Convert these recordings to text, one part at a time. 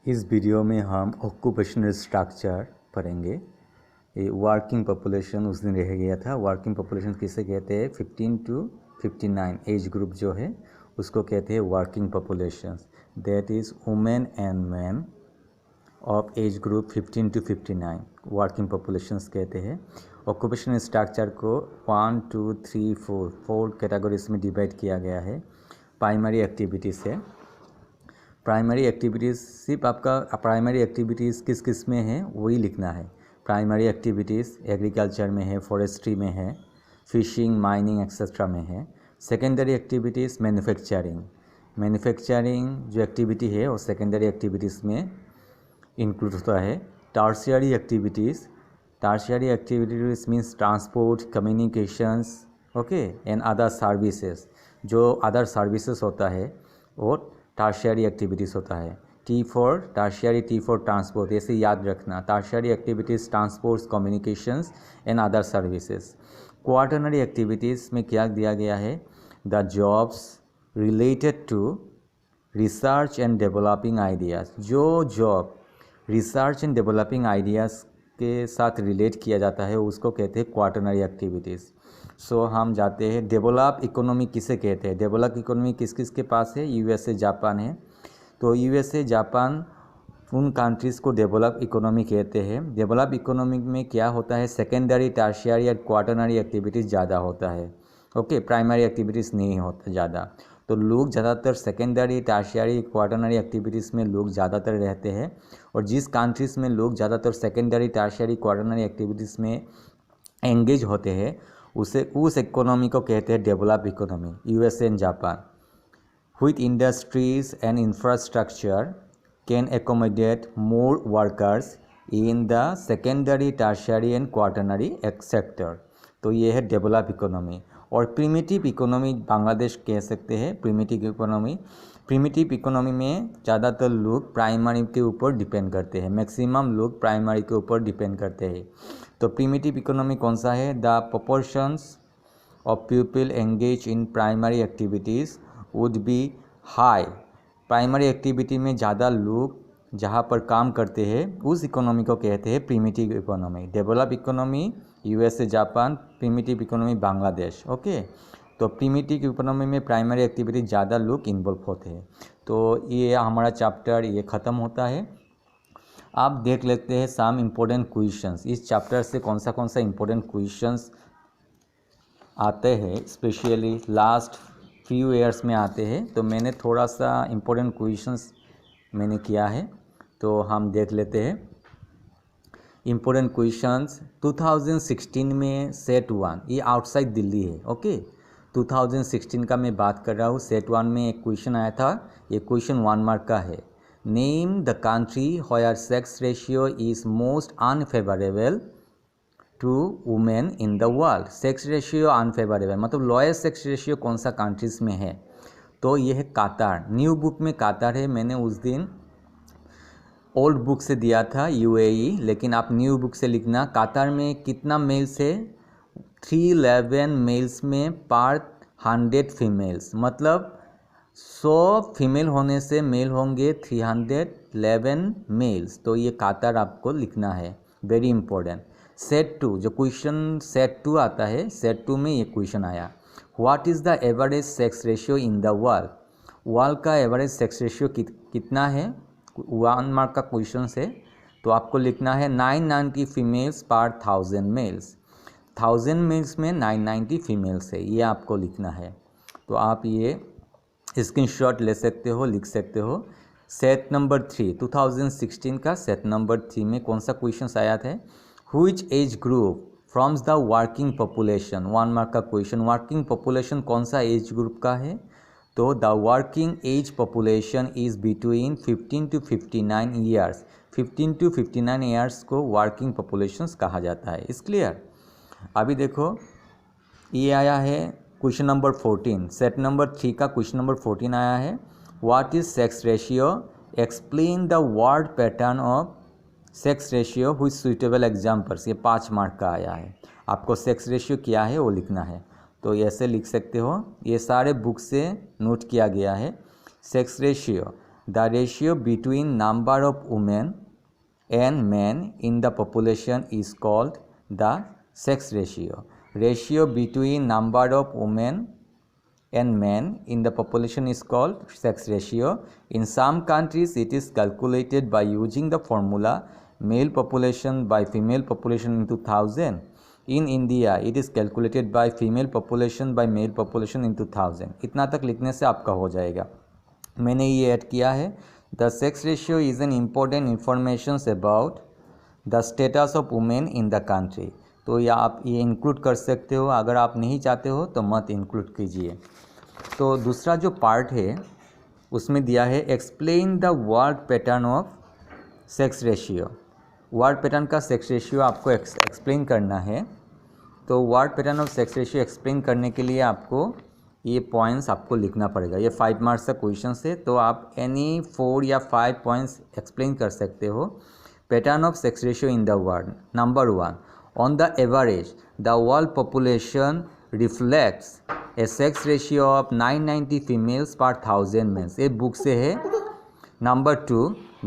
इस वीडियो में हम ऑक्यूपेशनल स्ट्रक्चर पढ़ेंगे। ये वर्किंग पॉपुलेशन उस दिन रह गया था। वर्किंग पॉपुलेशन किसे कहते हैं? 15 to 59 एज ग्रुप जो है उसको कहते हैं working population. That is women and man of age group 15 to 59 working populations कहते हैं। ऑक्यूपेशनल स्ट्रक्चर को 1 2 3 4 कैटेगरीज में डिवाइड किया गया है। प्राइमरी एक्टिविटीज़ है। प्राइमरी एक्टिविटीज़ सिर्फ आपका प्राइमरी एक्टिविटीज़ किस किस में है वही लिखना है। प्राइमरी एक्टिविटीज़ एग्रीकल्चर में है, फॉरेस्ट्री में है, फिशिंग, माइनिंग एक्सेट्रा में है। सेकेंडरी एक्टिविटीज़ मैन्युफैक्चरिंग जो एक्टिविटी है वो सेकेंडरी एक्टिविटीज़ में इंक्लूड होता है। Tertiary activities means transport, communications, okay, and other services. जो अदर सर्विसेज होता है और टर्शियरी एक्टिविटीज़ होता है। T for tertiary, T for transport, ऐसे याद रखना। Tertiary activities transports, communications and other services. Quaternary activities में क्या दिया गया है? The jobs related to research and developing ideas. जो job research and developing ideas के साथ रिलेट किया जाता है उसको कहते हैं क्वार्टरनरी एक्टिविटीज़। सो हम जाते हैं डेवलप इकोनॉमी किसे कहते हैं? डेवलप इकोनॉमी किस किस के पास है? यूएसए, जापान है। तो यूएसए, जापान उन कंट्रीज़ को डेवलप इकोनॉमी कहते हैं। डेवलप इकोनॉमी में क्या होता है? सेकेंडरी, टर्शियरी और क्वार्टरनरी एक्टिविटीज़ ज़्यादा होता है। ओके, प्राइमरी एक्टिविटीज़ नहीं होता ज़्यादा। तो लोग ज़्यादातर सेकेंडरी, टर्शियरी, क्वार्टरनरी एक्टिविटीज़ में लोग ज़्यादातर रहते हैं। और जिस कंट्रीज़ में लोग ज़्यादातर सेकेंडरी, टर्शियरी, क्वार्टरनरी एक्टिविटीज़ में एंगेज होते हैं उस इकोनॉमी को कहते हैं develop economy. USA and Japan with industries and infrastructure can accommodate more workers in the secondary, tertiary and quaternary sector. तो ये है डेवलप इकोनॉमी। और प्रिमिटिव इकोनॉमी बांग्लादेश कह सकते हैं। प्रिमिटिव इकोनॉमी में ज़्यादातर लोग प्राइमरी के ऊपर डिपेंड करते हैं। मैक्सिमम लोग प्राइमरी के ऊपर डिपेंड करते हैं। तो प्रिमिटिव इकोनॉमी कौन सा है? The proportions of people engage in primary activities would be high. Primary activity में ज़्यादा लोग जहाँ पर काम करते हैं उस इकोनॉमी को कहते हैं primitive economy. Develop economy USA, Japan, primitive economy Bangladesh. Okay, तो प्रिमिटिव इकोनॉमी में प्राइमरी एक्टिविटी ज़्यादा लोग इन्वॉल्व होते हैं। तो ये हमारा चैप्टर ये ख़त्म होता है। आप देख लेते हैं सम इम्पोर्टेंट क्वेश्चंस। इस चैप्टर से कौन सा इम्पोर्टेंट क्वेश्चंस आते हैं, स्पेशली लास्ट फ्यू ईयर्स में आते हैं। तो मैंने थोड़ा सा इम्पोर्टेंट क्वेश्चंस मैंने किया है, तो हम देख लेते हैं इम्पोर्टेंट क्वेश्चंस। 2016 में सेट 1, ये आउटसाइड दिल्ली है। ओके, 2016 का मैं बात कर रहा हूँ। सेट 1 में एक क्वेश्चन आया था। ये क्वेश्चन 1 मार्क का है। Name the country where sex ratio is most unfavourable to women in the world. Sex ratio unfavourable मतलब लोएस्ट सेक्स रेशियो कौन सा कंट्रीज़ में है? तो ये है कतार। न्यू बुक में कतार है। मैंने उस दिन ओल्ड बुक से दिया था यूएई, लेकिन आप न्यू बुक से लिखना। कतार में कितना मेल्स है? 311 मेल्स में पर 100 फीमेल्स, मतलब 100 फीमेल होने से मेल होंगे 311 मेल्स। तो ये कतार आपको लिखना है, वेरी इंपॉर्टेंट। सेट 2 जो क्वेश्चन सेट 2 आता है, सेट 2 में ये क्वेश्चन आया। What is the average sex ratio in the world? World का एवरेज सेक्स रेशियो कितना है? 1 मार्क का क्वेश्चन है। तो आपको लिखना है 990 फीमेल्स पर 1000 मेल्स। 1000 मेल्स में 990 फीमेल्स है, ये आपको लिखना है। तो आप ये स्क्रीनशॉट ले सकते हो, लिख सकते हो। सेट नंबर 3 2016 का सेट नंबर 3 में कौन सा क्वेश्चन आया था? Which age group forms the working population? 1 mark का क्वेश्चन। वर्किंग पॉपुलेशन कौन सा एज ग्रुप का है? तो the working age population is between 15 to 59 years. 15 to 59 years को वर्किंग पॉपुलेशंस कहा जाता है। इस क्लियर? अभी देखो ये आया है क्वेश्चन नंबर 14। सेट नंबर 3 का क्वेश्चन नंबर 14 आया है। What is sex ratio? Explain the word pattern of sex ratio with suitable examples. ये 5 मार्क का आया है। आपको सेक्स रेशियो क्या है वो लिखना है। तो ऐसे लिख सकते हो। ये सारे बुक से नोट किया गया है। Sex ratio, the ratio between number of women and man in the population is called the sex ratio. Ratio between number of women and men in the population is called sex ratio. In some countries it is calculated by using the formula male population by female population into 1000. In India it is calculated by female population by male population into 1000. इतना तक लिखने से आपका हो जाएगा। मैंने ये add किया है, the sex ratio is an important information about the status of women in the country। तो या आप ये इंक्लूड कर सकते हो, अगर आप नहीं चाहते हो तो मत इंक्लूड कीजिए। तो दूसरा जो पार्ट है उसमें दिया है explain the word pattern of sex ratio. Word pattern का सेक्स रेशियो आपको एक्सप्लेन करना है। तो word pattern of sex ratio explain करने के लिए आपको ये पॉइंट्स आपको लिखना पड़ेगा। ये 5 मार्क्स का क्वेश्चन है, तो आप एनी 4 या 5 पॉइंट्स एक्सप्लेन कर सकते हो। Pattern of sex ratio in the world. Number 1, on the average the world population reflects a sex ratio of 990 females per 1000 males। ये बुक से है। Number 2,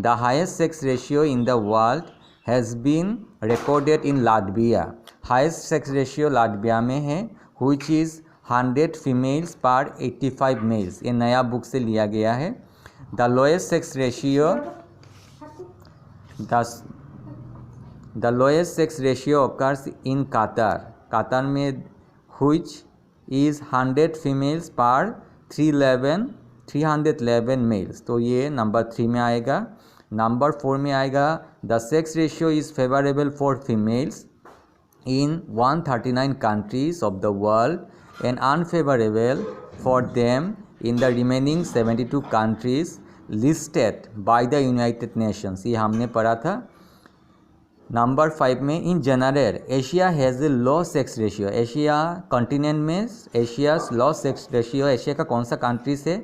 the highest sex ratio in the world has been recorded in Latvia। highest sex ratio Latvia में है which is 100 females per 85 males। ये नया book से लिया गया है। the lowest sex ratio The lowest sex ratio occurs in Qatar। Qatar में which is 100 females per 311 males। तो ये नंबर 3 में आएगा। नंबर 4 में आएगा the sex ratio is favorable for females in 139 countries of the world and unfavorable for them in the remaining 72 countries listed by the United Nations। ये हमने पढ़ा था। नंबर 5 में in general Asia has a low sex ratio. Asia continent में Asia लो sex ratio. Asia का कौन सा countries है?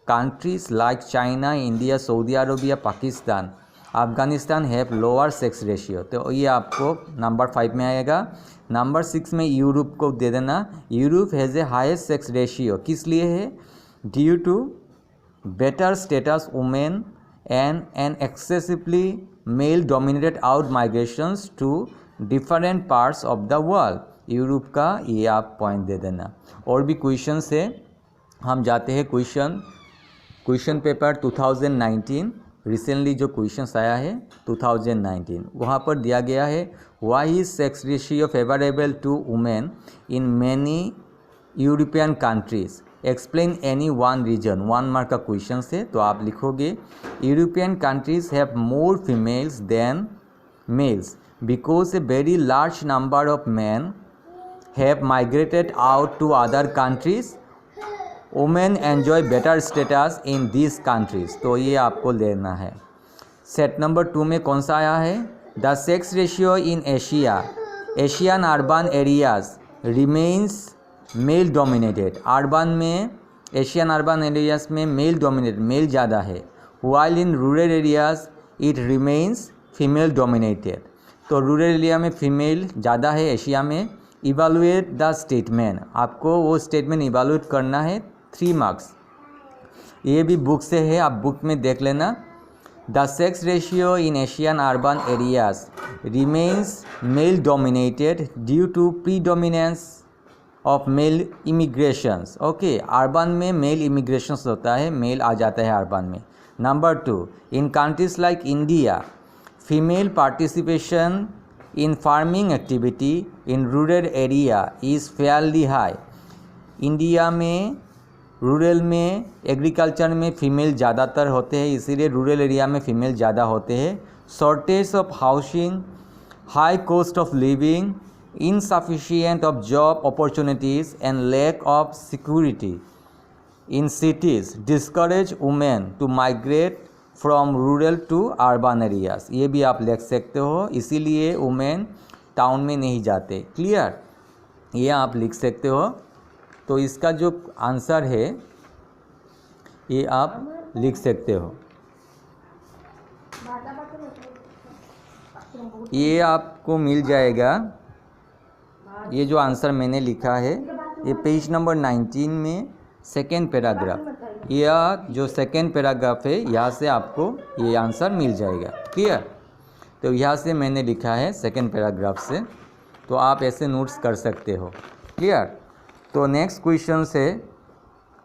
Countries like China, India, Saudi Arabia, Pakistan, Afghanistan have lower sex ratio. तो ये आपको नंबर 5 में आएगा। नंबर 6 में यूरोप को दे देना। Europe has a highest sex ratio. किस लिए है? Due to better status women and an excessively male dominated out migrations to different parts of the world। Europe का ये आप पॉइंट दे देना। और भी क्वेश्चन से हम जाते हैं क्वेश्चन पेपर 2019 रिसेंटली जो क्वेश्चन आया है 2019, वहाँ पर दिया गया है why is sex ratio favourable to women in many European countries, explain any one reason. 1 mark का क्वेश्चन है, तो आप लिखोगे European countries have more females than males because a very large number of man have migrated out to other countries. Women enjoy better status in this countries. तो ये आपको लेना है। सेट नंबर 2 में कौन सा आया है? The sex ratio in Asian urban areas remains male dominated. Urban में एशियन अर्बन एरियाज में मेल डोमिनेटेड, मेल ज़्यादा है। While in rural areas it remains female dominated. तो रूरल एरिया में फीमेल ज़्यादा है एशिया में। इवेलुएट द स्टेटमेंट, आपको वो स्टेटमेंट इवेलुएट करना है। 3 मार्क्स। ये भी बुक से है, आप बुक में देख लेना। The sex ratio in Asian urban areas remains male dominated due to predominance of male immigrations. Okay, urban में मेल इमिग्रेशंस होता है, मेल आ जाता है अर्बन में। Number 2, in countries like India female participation in farming activity in rural area is fairly high. India में rural में agriculture में फ़ीमेल ज़्यादातर होते हैं, इसीलिए रूरल एरिया में फ़ीमेल ज़्यादा होते हैं। Shortage of housing, high cost of living, insufficient of job opportunities and lack of security in cities discourage women to migrate from rural to urban areas। ये भी आप लिख सकते हो, इसीलिए वुमेन टाउन में नहीं जाते। क्लियर? ये आप लिख सकते हो। तो इसका जो आंसर है ये आप लिख सकते हो। ये आपको मिल जाएगा। ये जो आंसर मैंने लिखा है ये पेज नंबर 19 में सेकेंड पैराग्राफ। यह जो सेकेंड पैराग्राफ है यहाँ से आपको ये आंसर मिल जाएगा। क्लियर? तो यहाँ से मैंने लिखा है सेकेंड पैराग्राफ से, तो आप ऐसे नोट्स कर सकते हो। क्लियर? तो नेक्स्ट क्वेश्चन है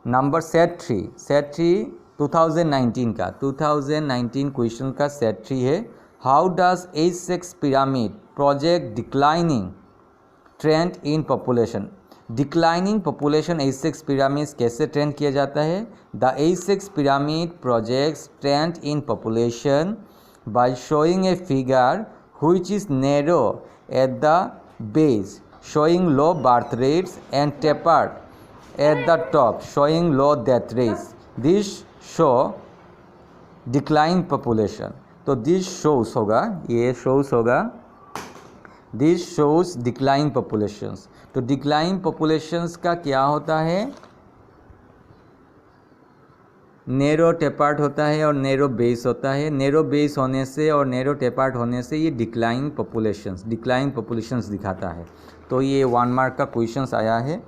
नंबर सेट 3 2019 का 2019 क्वेश्चन का सेट 3 है, how does H6 pyramid project declining trend in population. Declining population H6 pyramid कैसे ट्रेंड किया जाता है? The H6 pyramid projects trend in population by showing a figure which is narrow at the base showing low birth rates and tapered at the top showing low death rates. This show decline population. तो this shows होगा, ये shows होगा, this shows decline populations. तो decline populations का क्या होता है? Narrow टेपार्ट होता है और नेरो बेस होता है। नेरो बेस होने से और नेरो टेपार्ट होने से ये डिक्लाइन पॉपुलेशंस दिखाता है। तो ये 1 मार्क का क्वेश्चंस आया है,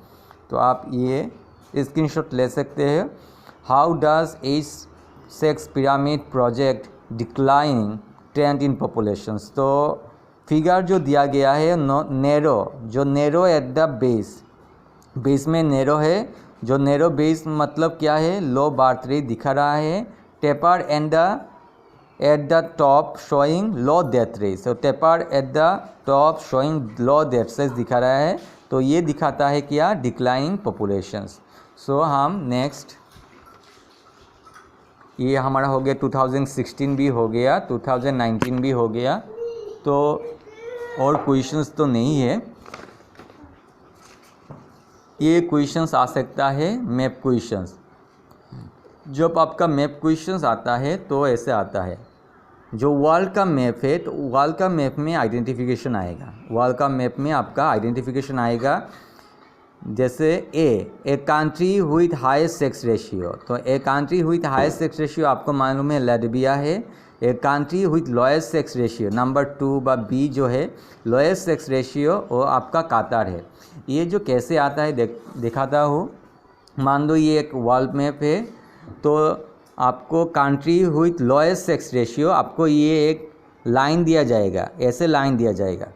तो आप ये स्क्रीनशॉट ले सकते हैं। How does H6 pyramid project declining trend in populations. तो फिगर जो दिया गया है नेरो एट द बेस में नेरो है, जो नेरो बेस मतलब क्या है? लो बार्थ रेट दिखा रहा है। Taper at the top showing low death rate, तो taper at the top showing low death rate दिखा रहा है। तो ये दिखाता है क्या? Declining populations. सो हम नेक्स्ट, ये हमारा हो गया 2016 भी हो गया, 2019 भी हो गया, तो और क्वेश्चंस तो नहीं है। ये क्वेश्चंस आ सकता है मैप क्वेश्चंस। जब आपका मैप क्वेश्चंस आता है तो ऐसे आता है, जो वर्ल्ड का मैप है तो वर्ल्ड का मैप में आइडेंटिफिकेशन आएगा, वर्ल्ड का मैप में आपका आइडेंटिफिकेशन आएगा। जैसे a country with highest sex ratio, तो a country with highest sex ratio आपको मालूम है लाटविया है। A country with lowest sex ratio number 2 व बी जो है लोएस्ट सेक्स रेशियो वो आपका कतार है। ये जो कैसे आता है दिखाता हूँ। मान लो ये एक वर्ल्ड मैप है, तो आपको country with lowest sex ratio आपको ये एक लाइन दिया जाएगा, ऐसे लाइन दिया जाएगा।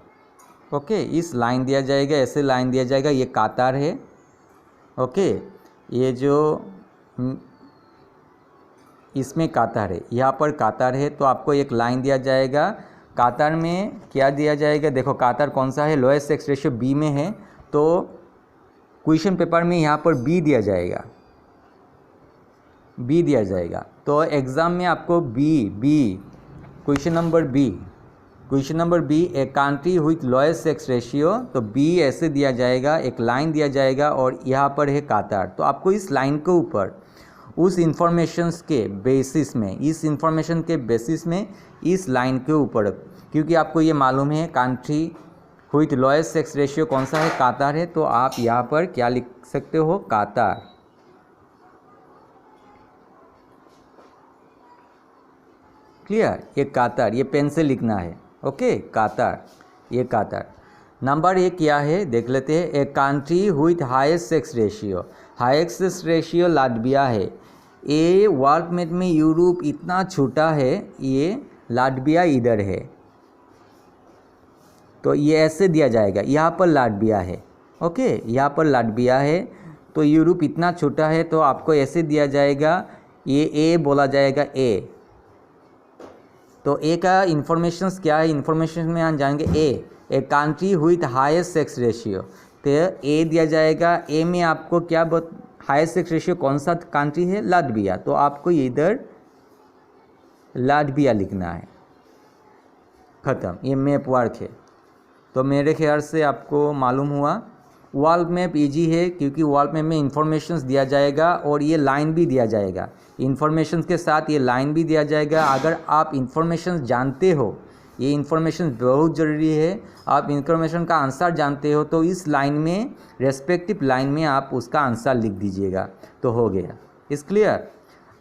ओके, इस लाइन दिया जाएगा, ऐसे लाइन दिया जाएगा, ये कतार है। ओके, ये जो इसमें कतार है, यहाँ पर कतार है, तो आपको एक लाइन दिया जाएगा। कतार में क्या दिया जाएगा? देखो कतार कौन सा है? लोएस्ट सेक्स रेशियो बी में है, तो क्वेश्चन पेपर में यहाँ पर बी दिया जाएगा, बी दिया जाएगा। तो एग्ज़ाम में आपको B question number B a country with lowest sex ratio, तो बी ऐसे दिया जाएगा, एक लाइन दिया जाएगा और यहाँ पर है कतार। तो आपको इस लाइन के ऊपर उस इंफॉर्मेशंस के बेसिस में, इस इंफॉर्मेशन के बेसिस में इस लाइन के ऊपर, क्योंकि आपको ये मालूम है country with lowest sex ratio कौन सा है? कतार है, तो आप यहाँ पर क्या लिख सकते हो? कतार। क्लियर? ये कतार, ये पेन से लिखना है। ओके, कतार, ये कतार। नंबर एक क्या है देख लेते हैं। ए country with highest sex ratio, highest sex ratio Latvia है। ए वर्ल्ड मैप में यूरोप इतना छोटा है, ये लाटविया इधर है, तो ये ऐसे दिया जाएगा। यहाँ पर लाटविया है, ओके, यहाँ पर लाटविया है, तो यूरोप इतना छोटा है, तो आपको ऐसे दिया जाएगा, ये ए बोला जाएगा ए। तो ए का इन्फॉर्मेशंस क्या है? इन्फॉर्मेशन में हम जाएंगे ए country with highest sex ratio, तो ए दिया जाएगा। ए में आपको क्या हाईएस्ट सेक्स रेशियो कौन सा कंट्री है? लाटविया, तो आपको इधर लाटविया लिखना है। ख़त्म, ये मैप वर्क है। तो मेरे ख्याल से आपको मालूम हुआ। वर्ल्ड मैप इजी है क्योंकि वर्ल्ड मैप में इंफॉर्मेशंस दिया जाएगा और ये लाइन भी दिया जाएगा, इंफॉर्मेशंस के साथ ये लाइन भी दिया जाएगा। अगर आप इंफॉर्मेशंस जानते हो, ये इंफॉर्मेशन बहुत ज़रूरी है, आप इंफॉर्मेशन का आंसर जानते हो तो इस लाइन में, रेस्पेक्टिव लाइन में आप उसका आंसर लिख दीजिएगा, तो हो गया। इस क्लियर?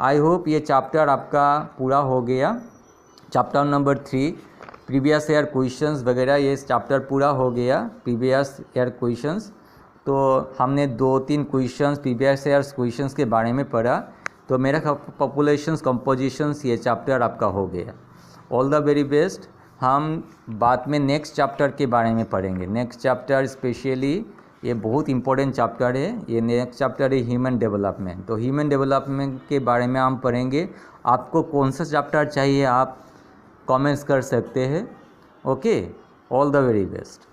आई होप ये चैप्टर आपका पूरा हो गया। Chapter number 3 previous year questions वगैरह, ये चैप्टर पूरा हो गया। प्रीवियस ईयर क्वेश्चंस, तो हमने 2-3 क्वेश्चंस प्रीवियस ईयर क्वेश्चंस के बारे में पढ़ा। तो तो मेरा पॉपुलेशंस कंपोजिशंस ये चैप्टर आपका हो गया। All the very best. हम बाद में नेक्स्ट चैप्टर के बारे में पढ़ेंगे। नेक्स्ट चैप्टर स्पेशली ये बहुत इंपॉर्टेंट चैप्टर है। ये नेक्स्ट चैप्टर है ह्यूमन डेवलपमेंट। तो ह्यूमन डेवलपमेंट के बारे में हम पढ़ेंगे। आपको कौन सा चैप्टर चाहिए आप कमेंट्स कर सकते हैं। Okay, all the very best.